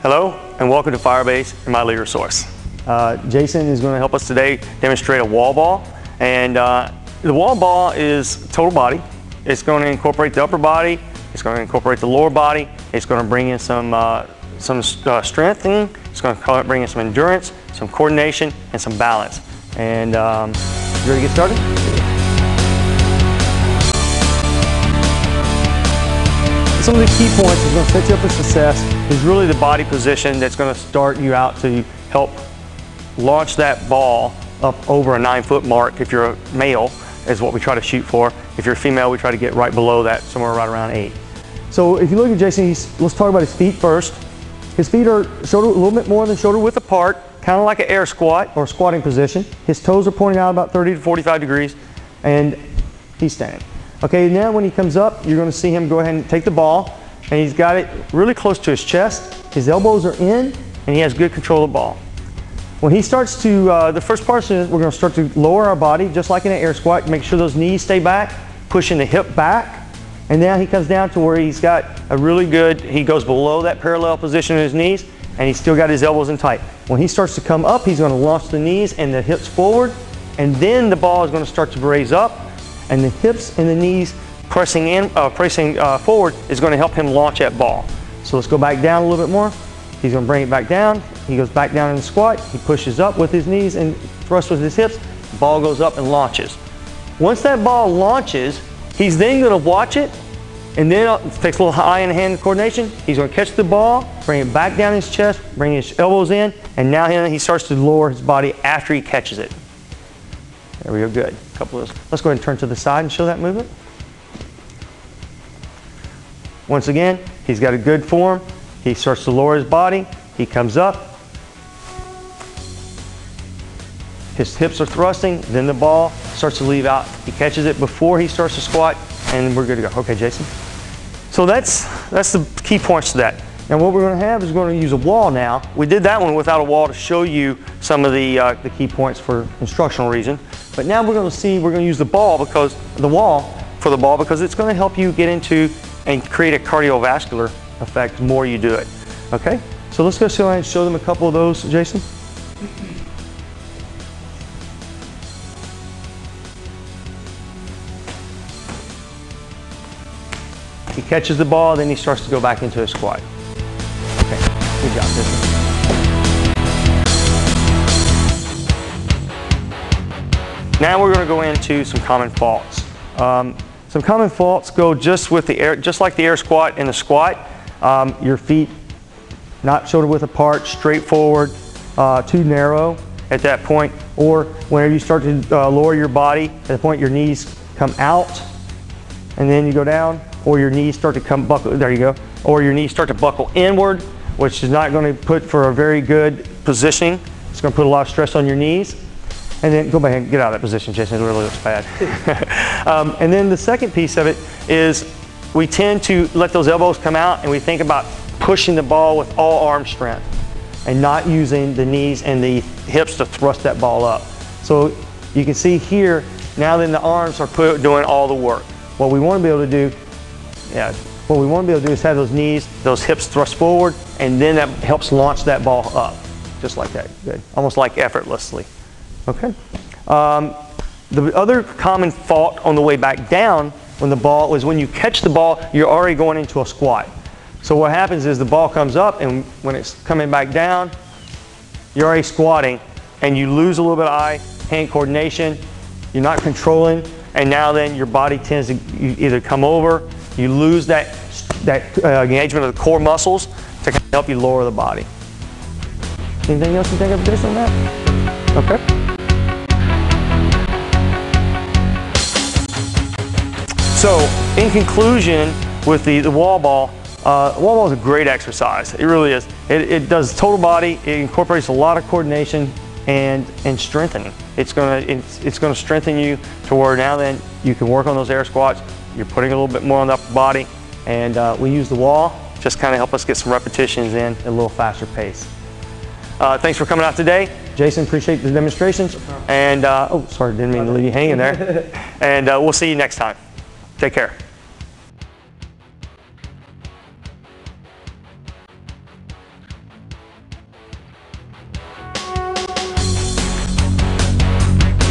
Hello and welcome to Firebase and my leader source. Jason is going to help us today demonstrate a wall ball, and the wall ball is total body. It's going to incorporate the upper body, it's going to incorporate the lower body, it's going to bring in some strengthening, it's going to bring in some endurance, some coordination, and some balance. And you ready to get started? Some of the key points that's going to set you up for success is really the body position that's going to start you out to help launch that ball up over a 9-foot mark. If you're a male, is what we try to shoot for. If you're a female, we try to get right below that, somewhere right around 8. So if you look at Jason, let's talk about his feet first. His feet are a little bit more than shoulder width apart, kind of like an air squat or squatting position. His toes are pointing out about 30 to 45 degrees, and he's standing. Okay, now when he comes up, you're going to see him go ahead and take the ball, and he's got it really close to his chest. His elbows are in, and he has good control of the ball. When he starts to, the first part is we're going to start to lower our body, just like in an air squat. Make sure those knees stay back, pushing the hip back, and now he comes down to where he's got a really good, he goes below that parallel position in his knees, and he's still got his elbows in tight. When he starts to come up, he's going to launch the knees and the hips forward, and then the ball is going to start to raise up, and the hips and the knees pressing forward is going to help him launch that ball. So let's go back down a little bit more. He's going to bring it back down. He goes back down in the squat. He pushes up with his knees and thrusts with his hips. The ball goes up and launches. Once that ball launches, he's then going to watch it, and then it takes a little eye-and-hand coordination. He's going to catch the ball, bring it back down his chest, bring his elbows in, and now he starts to lower his body after he catches it. There we go, good. A couple of those. Let's go ahead and turn to the side and show that movement. Once again, he's got a good form. He starts to lower his body. He comes up. His hips are thrusting. Then the ball starts to leave out. He catches it before he starts to squat, and we're good to go. Okay, Jason. So that's the key points to that. Now what we're going to have is we're going to use a wall now. We did that one without a wall to show you some of the key points for instructional reason. But now we're going to use the wall because it's going to help you get into and create a cardiovascular effect the more you do it. Okay? So let's go ahead and show them a couple of those, Jason. He catches the ball, then he starts to go back into a squat. Okay, good job, Jason. Now we're going to go into some common faults. Some common faults go just like the air squat and the squat. Your feet not shoulder width apart, straight forward, too narrow at that point, or whenever you start to lower your body, at the point your knees come out and then you go down, or your knees start to buckle, there you go, or your knees start to buckle inward, which is not going to put for a very good positioning. It's going to put a lot of stress on your knees. And then go back and get out of that position, Jason. It really looks bad. And then the second piece of it is we tend to let those elbows come out, and we think about pushing the ball with all arm strength and not using the knees and the hips to thrust that ball up. So you can see here, now then the arms are doing all the work. What we want to be able to do, is have those knees, those hips thrust forward, and then that helps launch that ball up. Just like that, good. Almost like effortlessly. Okay. The other common fault on the way back down when you catch the ball, you're already going into a squat. So what happens is the ball comes up, and when it's coming back down, you're already squatting, and you lose a little bit of eye-hand coordination. You're not controlling, and now then your body tends to either come over, you lose that engagement of the core muscles to kind of help you lower the body. Anything else you think of based on that? Okay. So, in conclusion, with the wall ball is a great exercise. It really is. It does total body. It incorporates a lot of coordination and strengthening. It's going to strengthen you to where now then you can work on those air squats. You're putting a little bit more on the upper body, and we use the wall just kind of help us get some repetitions in at a little faster pace. Thanks for coming out today. Jason, appreciate the demonstrations. And oh, sorry, didn't mean to leave you hanging there. And we'll see you next time. Take care.